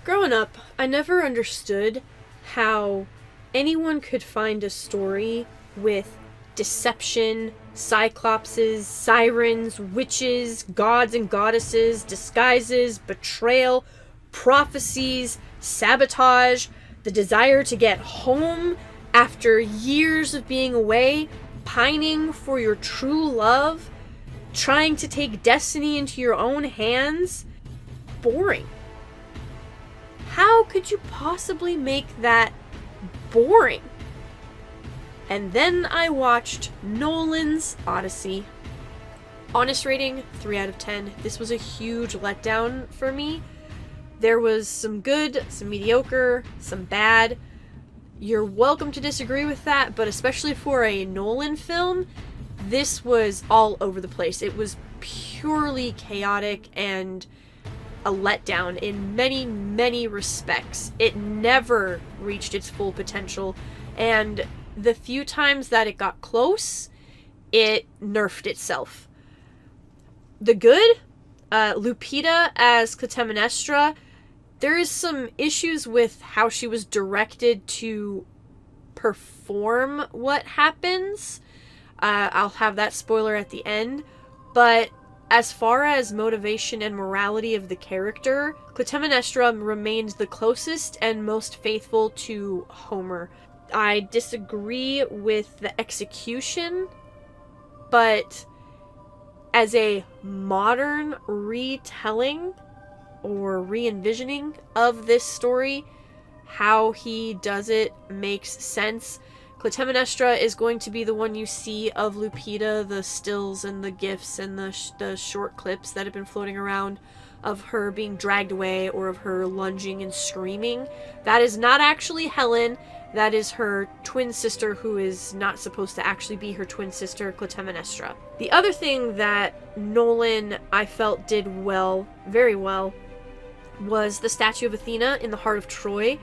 Growing up, I never understood how anyone could find a story with deception, cyclopses, sirens, witches, gods and goddesses, disguises, betrayal, prophecies, sabotage, the desire to get home after years of being away, pining for your true love, trying to take destiny into your own hands. Boring. How could you possibly make that boring? And then I watched Nolan's Odyssey. Honest rating, 3 out of 10. This was a huge letdown for me. There was some good, some mediocre, some bad. You're welcome to disagree with that, but especially for a Nolan film, this was all over the place. It was purely chaotic and a letdown in many, many respects. It never reached its full potential, and the few times that it got close, it nerfed itself. The good, Lupita as Clytemnestra, there is some issues with how she was directed to perform what happens. I'll have that spoiler at the end, but as far as motivation and morality of the character, Clytemnestra remains the closest and most faithful to Homer. I disagree with the execution, but as a modern retelling or re-envisioning of this story, how he does it makes sense. Clytemnestra is going to be the one you see of Lupita, the stills and the gifs and the short clips that have been floating around of her being dragged away or of her lunging and screaming. That is not actually Helen. That is her twin sister, who is not supposed to actually be her twin sister, Clytemnestra. The other thing that Nolan, I felt, did well, very well, was the statue of Athena in the heart of Troy.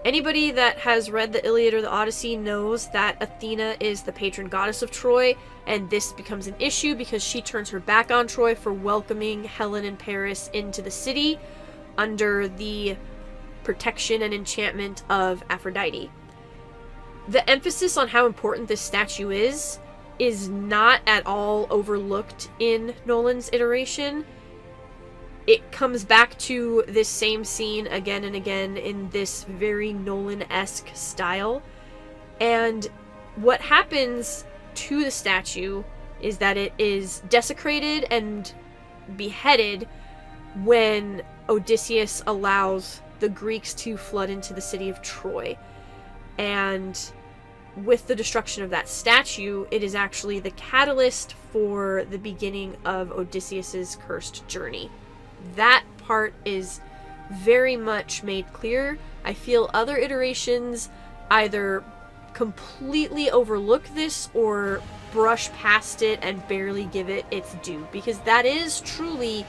Anybody that has read the Iliad or the Odyssey knows that Athena is the patron goddess of Troy, and this becomes an issue because she turns her back on Troy for welcoming Helen and Paris into the city under the protection and enchantment of Aphrodite. The emphasis on how important this statue is not at all overlooked in Nolan's iteration. It comes back to this same scene again and again in this very Nolan-esque style. And what happens to the statue is that it is desecrated and beheaded when Odysseus allows the Greeks to flood into the city of Troy. And with the destruction of that statue, it is actually the catalyst for the beginning of Odysseus's cursed journey. That part is very much made clear. I feel other iterations either completely overlook this or brush past it and barely give it its due, because that is truly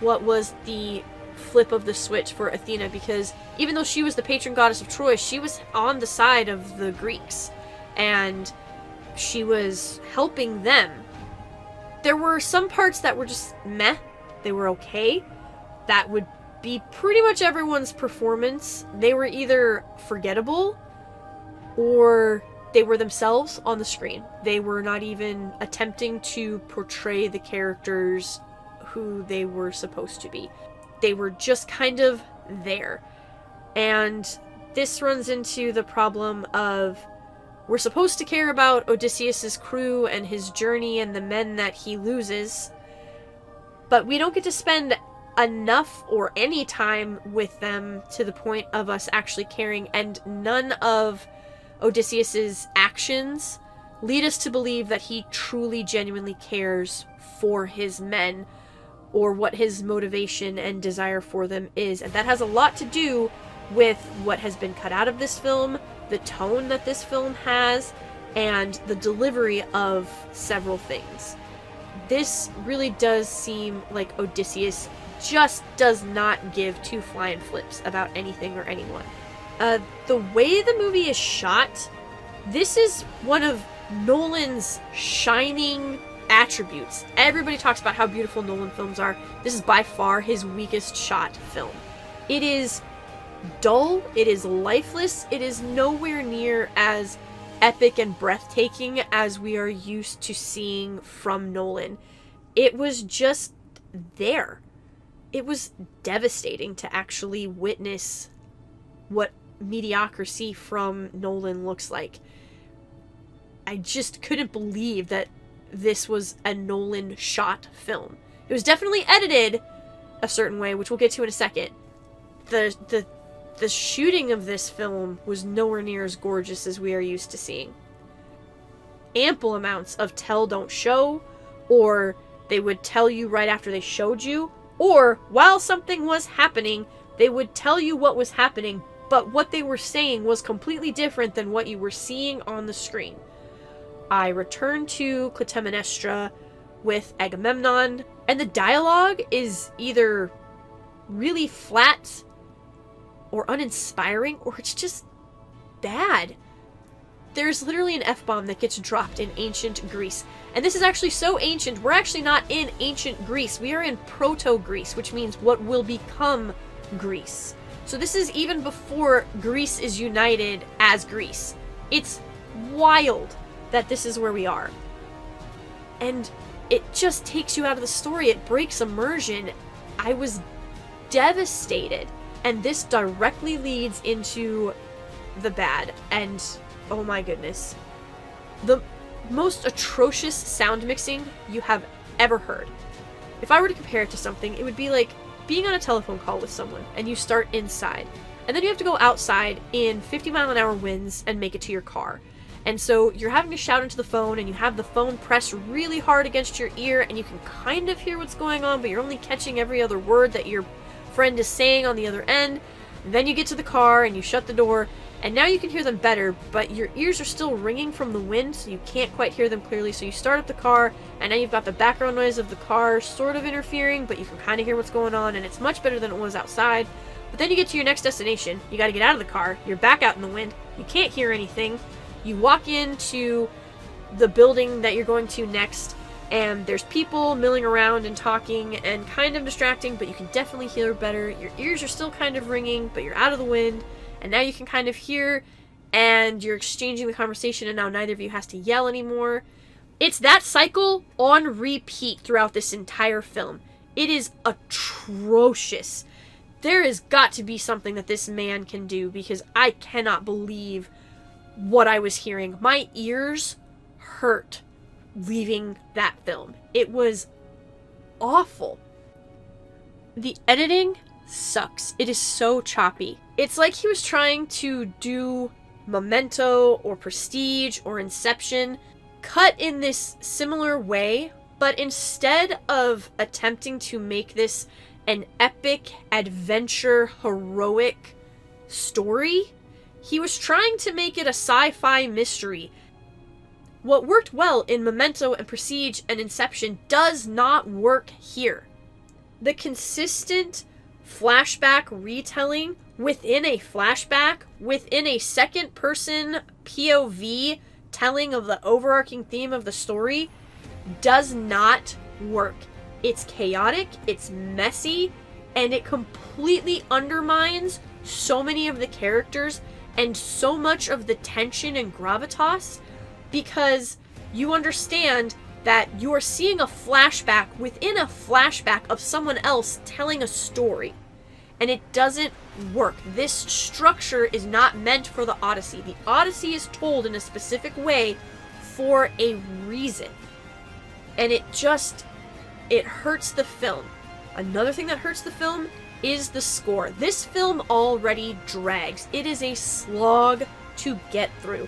what was the flip of the switch for Athena, because even though she was the patron goddess of Troy, she was on the side of the Greeks and she was helping them. There were some parts that were just meh. They were okay. That would be pretty much everyone's performance. They were either forgettable or they were themselves on the screen. They were not even attempting to portray the characters who they were supposed to be. They were just kind of there. And this runs into the problem of we're supposed to care about Odysseus's crew and his journey and the men that he loses, but we don't get to spend enough or any time with them to the point of us actually caring, and none of Odysseus's actions lead us to believe that he truly, genuinely cares for his men or what his motivation and desire for them is. And that has a lot to do with what has been cut out of this film, the tone that this film has, and the delivery of several things. This really does seem like Odysseus just does not give two flying flips about anything or anyone. The way the movie is shot, this is one of Nolan's shining Everybody talks about how beautiful Nolan films are. This is by far his weakest shot film. It is dull, it is lifeless, it is nowhere near as epic and breathtaking as we are used to seeing from Nolan. It was just there. It was devastating to actually witness what mediocrity from Nolan looks like. I just couldn't believe that this was a Nolan shot film. It was definitely edited a certain way, which we'll get to in a second. The shooting of this film was nowhere near as gorgeous as we are used to seeing. Ample amounts of tell don't show, or they would tell you right after they showed you, or while something was happening, they would tell you what was happening, but what they were saying was completely different than what you were seeing on the screen. I returned to Clytemnestra with Agamemnon, and the dialogue is either really flat or uninspiring, or it's just bad. There's literally an F-bomb that gets dropped in ancient Greece. And this is actually so ancient, we're actually not in ancient Greece. We are in proto-Greece, which means what will become Greece. So this is even before Greece is united as Greece. It's wild that this is where we are. And it just takes you out of the story. It breaks immersion. I was devastated. And this directly leads into the bad. And oh my goodness. The most atrocious sound mixing you have ever heard. If I were to compare it to something, it would be like being on a telephone call with someone and you start inside. And then you have to go outside in 50-mile-an-hour winds and make it to your car. And so you're having to shout into the phone, and you have the phone pressed really hard against your ear, and you can kind of hear what's going on, but you're only catching every other word that your friend is saying on the other end. And then you get to the car and you shut the door, and now you can hear them better, but your ears are still ringing from the wind, so you can't quite hear them clearly. So you start up the car, and now you've got the background noise of the car sort of interfering, but you can kind of hear what's going on, and it's much better than it was outside. But then you get to your next destination, you got to get out of the car, you're back out in the wind, you can't hear anything. You walk into the building that you're going to next, and there's people milling around and talking and kind of distracting, but you can definitely hear better. Your ears are still kind of ringing, but you're out of the wind, and now you can kind of hear, and you're exchanging the conversation, and now neither of you has to yell anymore. It's that cycle on repeat throughout this entire film. It is atrocious. There has got to be something that this man can do, because I cannot believe what I was hearing. My ears hurt leaving that film. It was awful. The editing sucks. It is so choppy. It's like he was trying to do Memento or Prestige or Inception, cut in this similar way, but instead of attempting to make this an epic, adventure, heroic story, he was trying to make it a sci-fi mystery. What worked well in Memento and Prestige and Inception does not work here. The consistent flashback retelling within a flashback, within a second-person POV telling of the overarching theme of the story, does not work. It's chaotic, it's messy, and it completely undermines so many of the characters and so much of the tension and gravitas, because you understand that you are seeing a flashback within a flashback of someone else telling a story. And it doesn't work. This structure is not meant for the Odyssey. The Odyssey is told in a specific way for a reason. And it hurts the film. Another thing that hurts the film is the score. This film already drags. It is a slog to get through.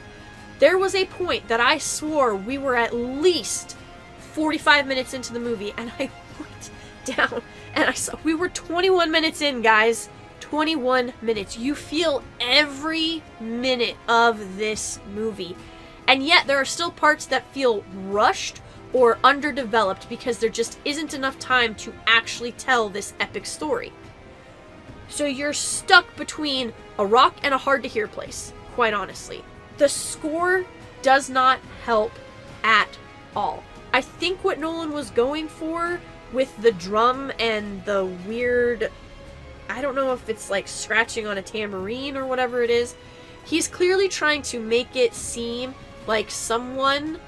There was a point that I swore we were at least 45 minutes into the movie, and I looked down and I saw we were 21 minutes in, guys. 21 minutes. You feel every minute of this movie. And yet there are still parts that feel rushed or underdeveloped because there just isn't enough time to actually tell this epic story. So you're stuck between a rock and a hard-to-hear place, quite honestly. The score does not help at all. I think what Nolan was going for with the drum and the weird, I don't know if it's like scratching on a tambourine or whatever it is. He's clearly trying to make it seem like someone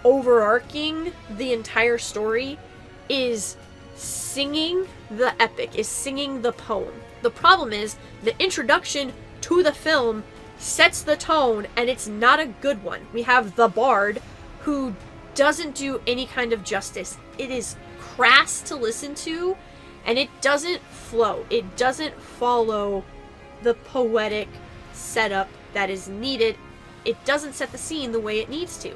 overarching the entire story is singing the epic, is singing the poem. The problem is, the introduction to the film sets the tone, and it's not a good one. We have the bard, who doesn't do any kind of justice. It is crass to listen to, and it doesn't flow. It doesn't follow the poetic setup that is needed. It doesn't set the scene the way it needs to.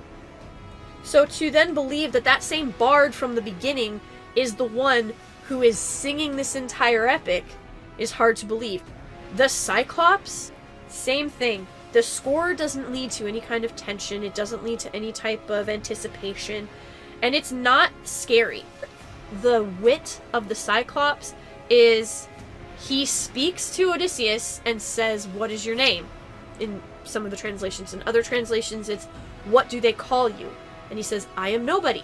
So to then believe that that same bard from the beginning is the one who is singing this entire epic is hard to believe. The Cyclops, same thing. The score doesn't lead to any kind of tension. It doesn't lead to any type of anticipation. And it's not scary. The wit of the Cyclops is he speaks to Odysseus and says, "What is your name?" In some of the translations. In other translations, it's, "What do they call you?" And he says, "I am nobody."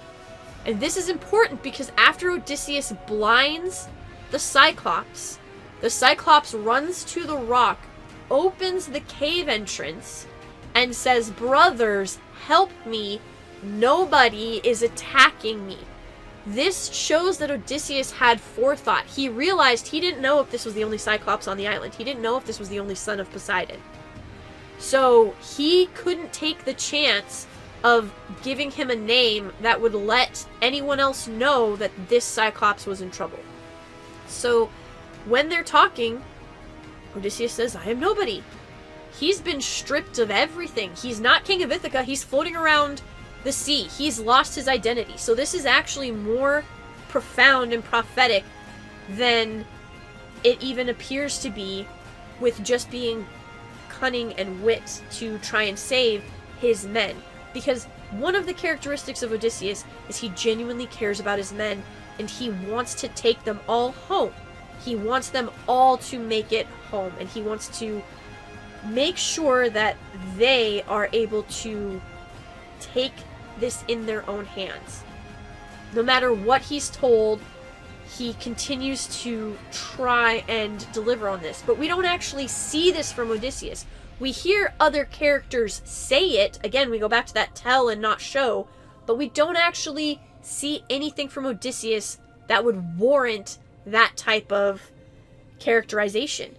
And this is important because after Odysseus blinds the Cyclops runs to the rock, opens the cave entrance, and says, "Brothers, help me. Nobody is attacking me." This shows that Odysseus had forethought. He realized he didn't know if this was the only Cyclops on the island. He didn't know if this was the only son of Poseidon. So he couldn't take the chance of giving him a name that would let anyone else know that this Cyclops was in trouble. So when they're talking, Odysseus says, "I am nobody." He's been stripped of everything. He's not king of Ithaca. He's floating around the sea. He's lost his identity. So this is actually more profound and prophetic than it even appears to be, with just being cunning and wit to try and save his men. Because one of the characteristics of Odysseus is he genuinely cares about his men, and he wants to take them all home. He wants them all to make it home, and he wants to make sure that they are able to take this in their own hands. No matter what he's told, he continues to try and deliver on this. But we don't actually see this from Odysseus. We hear other characters say it. Again, we go back to that tell and not show. But we don't actually see anything from Odysseus that would warrant that type of characterization.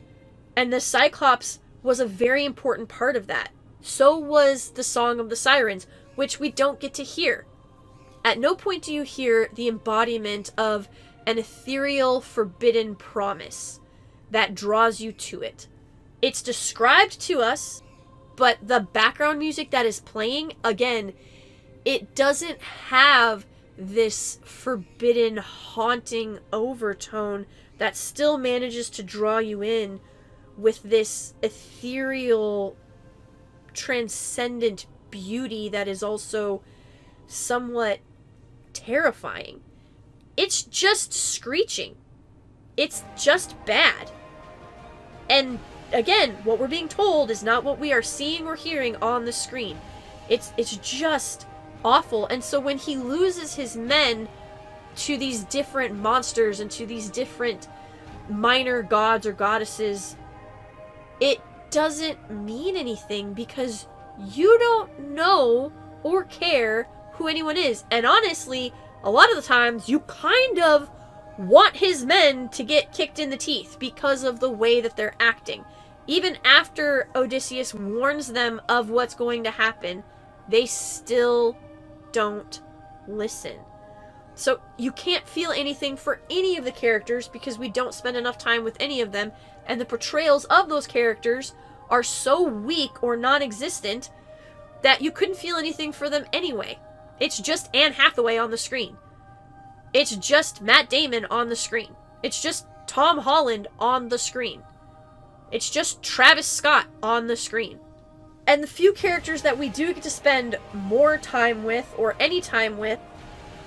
And the Cyclops was a very important part of that. So was the Song of the Sirens, which we don't get to hear. At no point do you hear the embodiment of an ethereal, forbidden promise that draws you to it. It's described to us, but the background music that is playing, again, it doesn't have this forbidden, haunting overtone that still manages to draw you in with this ethereal, transcendent beauty that is also somewhat terrifying. It's just screeching. It's just bad. And again, what we're being told is not what we are seeing or hearing on the screen. It's just awful. And so when he loses his men to these different monsters and to these different minor gods or goddesses, it doesn't mean anything because you don't know or care who anyone is. And honestly, a lot of the times you kind of want his men to get kicked in the teeth because of the way that they're acting. Even after Odysseus warns them of what's going to happen, they still don't listen. So you can't feel anything for any of the characters because we don't spend enough time with any of them, and the portrayals of those characters are so weak or non-existent that you couldn't feel anything for them anyway. It's just Anne Hathaway on the screen. It's just Matt Damon on the screen. It's just Tom Holland on the screen. It's just Travis Scott on the screen. And the few characters that we do get to spend more time with, or any time with,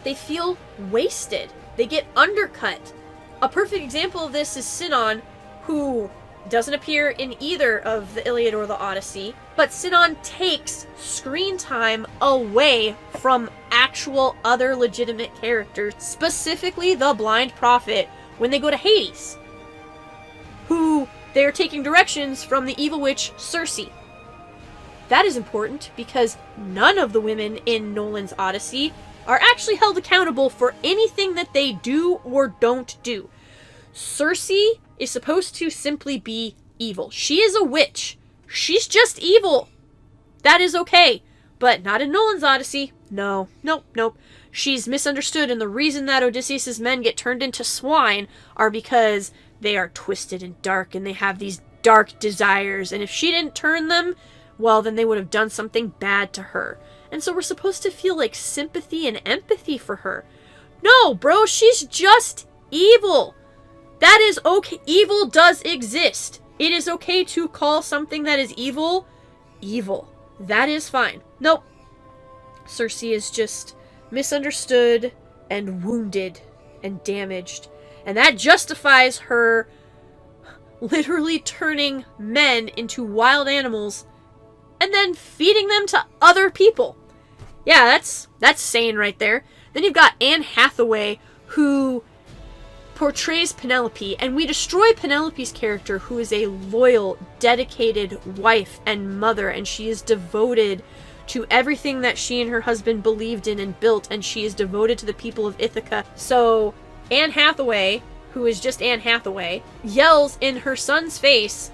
they feel wasted. They get undercut. A perfect example of this is Sinon, who doesn't appear in either of the Iliad or the Odyssey, but Sinon takes screen time away from actual other legitimate characters, specifically the blind prophet, when they go to Hades. who they are taking directions from the evil witch To-SSEY. That is important because none of the women in Nolan's Odyssey are actually held accountable for anything that they do or don't do. To-SSEY is supposed to simply be evil. She is a witch. She's just evil. That is okay. But not in Nolan's Odyssey. No. Nope. She's misunderstood, and the reason that Odysseus' men get turned into swine are because they are twisted and dark, and they have these dark desires, and if she didn't turn them, well, then they would have done something bad to her. And so we're supposed to feel, like, sympathy and empathy for her. No, bro, she's just evil. That is okay. Evil does exist. It is okay to call something that is evil, evil. That is fine. Nope. To-SSEY is just misunderstood and wounded and damaged. And that justifies her literally turning men into wild animals and then feeding them to other people. Yeah, that's sane right there. Then you've got Anne Hathaway, who portrays Penelope, and we destroy Penelope's character, who is a loyal, dedicated wife and mother, and she is devoted to everything that she and her husband believed in and built, and she is devoted to the people of Ithaca. So Anne Hathaway, who is just Anne Hathaway, yells in her son's face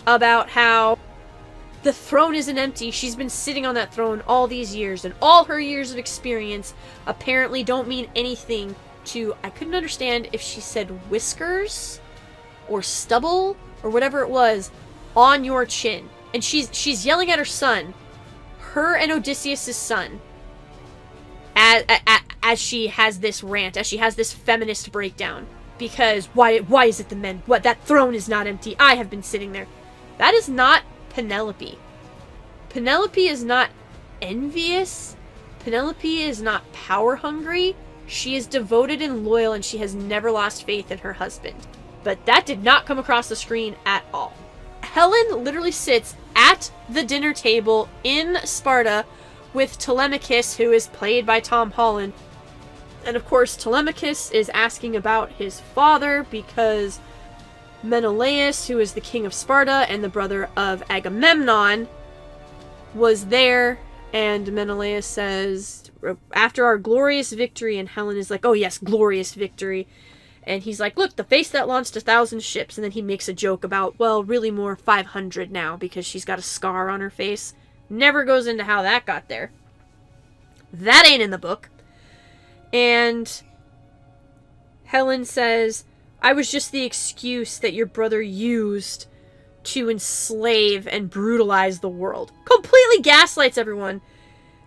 about how the throne isn't empty. She's been sitting on that throne all these years, and all her years of experience apparently don't mean anything to, I couldn't understand if she said whiskers or stubble or whatever it was, on your chin. And she's yelling at her son, her and Odysseus' son, as she has this rant, as she has this feminist breakdown. Because why is it the men? What, that throne is not empty. I have been sitting there. That is not Penelope. Penelope is not envious. Penelope is not power hungry. She is devoted and loyal, and she has never lost faith in her husband. But that did not come across the screen at all. Helen literally sits at the dinner table in Sparta with Telemachus, who is played by Tom Holland. And of course, Telemachus is asking about his father because Menelaus, who is the king of Sparta and the brother of Agamemnon, was there. And Menelaus says, after our glorious victory, and Helen is like, oh yes, glorious victory. And he's like, look, the face that launched 1,000 ships. And then he makes a joke about, well, really more 500 now because she's got a scar on her face. Never goes into how that got there. That ain't in the book. And Helen says, I was just the excuse that your brother used to enslave and brutalize the world. Completely gaslights everyone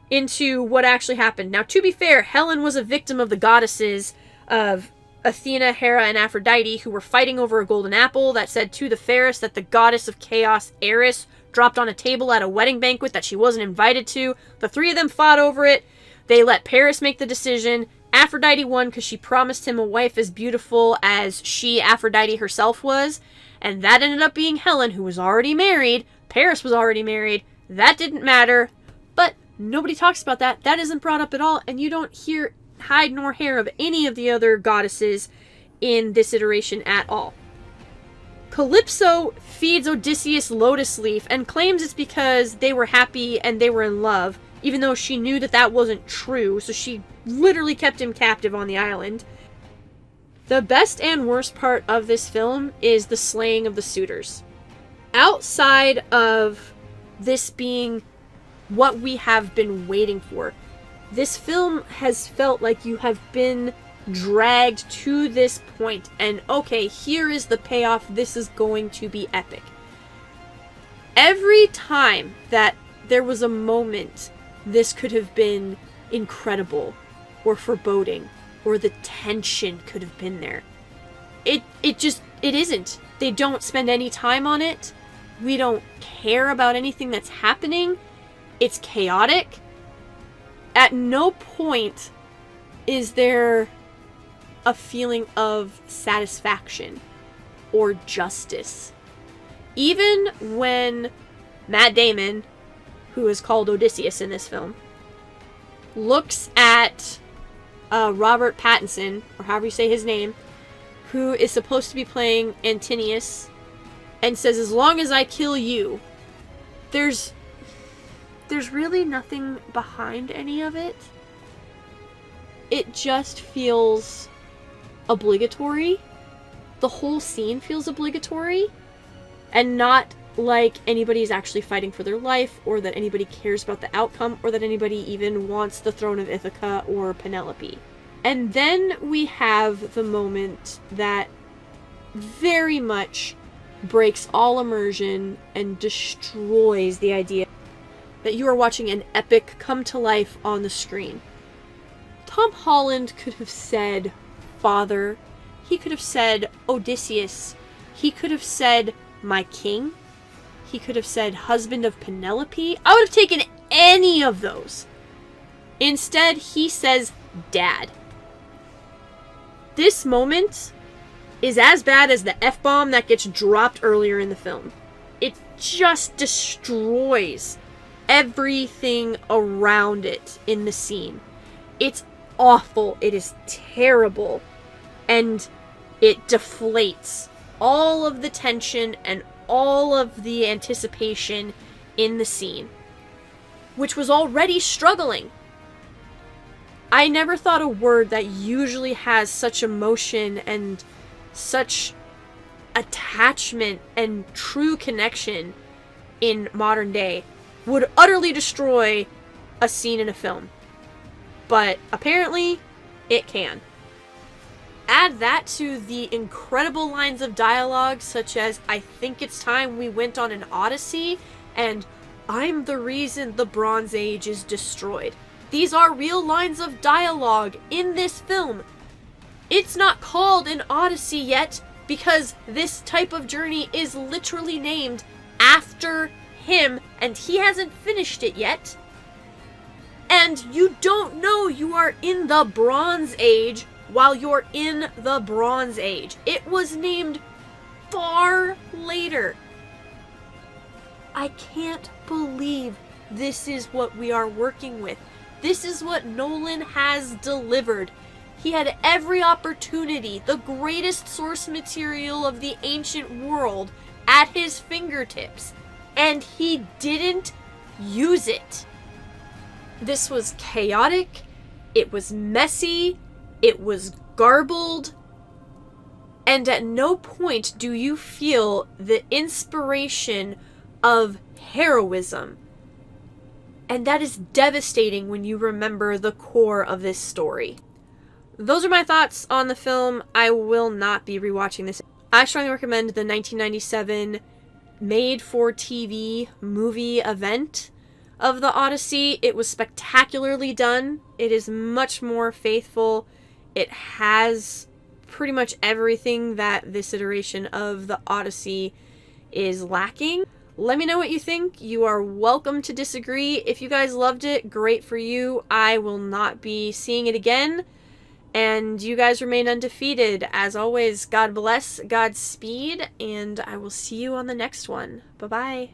into what actually happened. Now, to be fair, Helen was a victim of the goddesses of Athena, Hera, and Aphrodite, who were fighting over a golden apple that said to the fairest that the goddess of chaos, Eris, dropped on a table at a wedding banquet that she wasn't invited to. The three of them fought over it. They let Paris make the decision. Aphrodite won because she promised him a wife as beautiful as she, Aphrodite herself, was. And that ended up being Helen, who was already married. Paris was already married. That didn't matter. But nobody talks about that. That isn't brought up at all. And you don't hear hide nor hair of any of the other goddesses in this iteration at all. Calypso feeds Odysseus lotus leaf and claims it's because they were happy and they were in love, even though she knew that that wasn't true, so she literally kept him captive on the island. The best and worst part of this film is the slaying of the suitors. Outside of this being what we have been waiting for, this film has felt like you have been dragged to this point, and okay, here is the payoff, this is going to be epic. Every time that there was a moment, this could have been incredible, or foreboding, or the tension could have been there. It isn't. They don't spend any time on it. We don't care about anything that's happening. It's chaotic. At no point is there a feeling of satisfaction or justice. Even when Matt Damon, who is called Odysseus in this film, looks at Robert Pattinson, or however you say his name, who is supposed to be playing Antinius and says, as long as I kill you. There's really nothing behind any of it. It just feels obligatory. The whole scene feels obligatory, and not like anybody's actually fighting for their life, or that anybody cares about the outcome, or that anybody even wants the throne of Ithaca or Penelope. And then we have the moment that very much breaks all immersion and destroys the idea that you are watching an epic come to life on the screen. Tom Holland could have said father, he could have said Odysseus, he could have said my king, he could have said husband of Penelope. I would have taken any of those. Instead, he says dad. This moment is as bad as the F-bomb that gets dropped earlier in the film. It just destroys everything around it in the scene. It's awful. It is terrible. And it deflates all of the tension and all of the anticipation in the scene, which was already struggling. I never thought a word that usually has such emotion and such attachment and true connection in modern day would utterly destroy a scene in a film. But apparently, it can. Add that to the incredible lines of dialogue such as, I think it's time we went on an odyssey, and I'm the reason the Bronze Age is destroyed. These are real lines of dialogue in this film. It's not called an odyssey yet because this type of journey is literally named after him, and he hasn't finished it yet. And you don't know you are in the Bronze Age while you're in the Bronze Age. It was named far later. I can't believe this is what we are working with. This is what Nolan has delivered. He had every opportunity, the greatest source material of the ancient world, at his fingertips, and he didn't use it. This was chaotic, it was messy, it was garbled, and at no point do you feel the inspiration of heroism. And that is devastating when you remember the core of this story. Those are my thoughts on the film. I will not be rewatching this. I strongly recommend the 1997 made-for-TV movie event of the Odyssey. It was spectacularly done. It is much more faithful. It has pretty much everything that this iteration of the Odyssey is lacking. Let me know what you think. You are welcome to disagree. If you guys loved it, great for you. I will not be seeing it again. And you guys remain undefeated. As always, God bless, Godspeed, and I will see you on the next one. Bye-bye.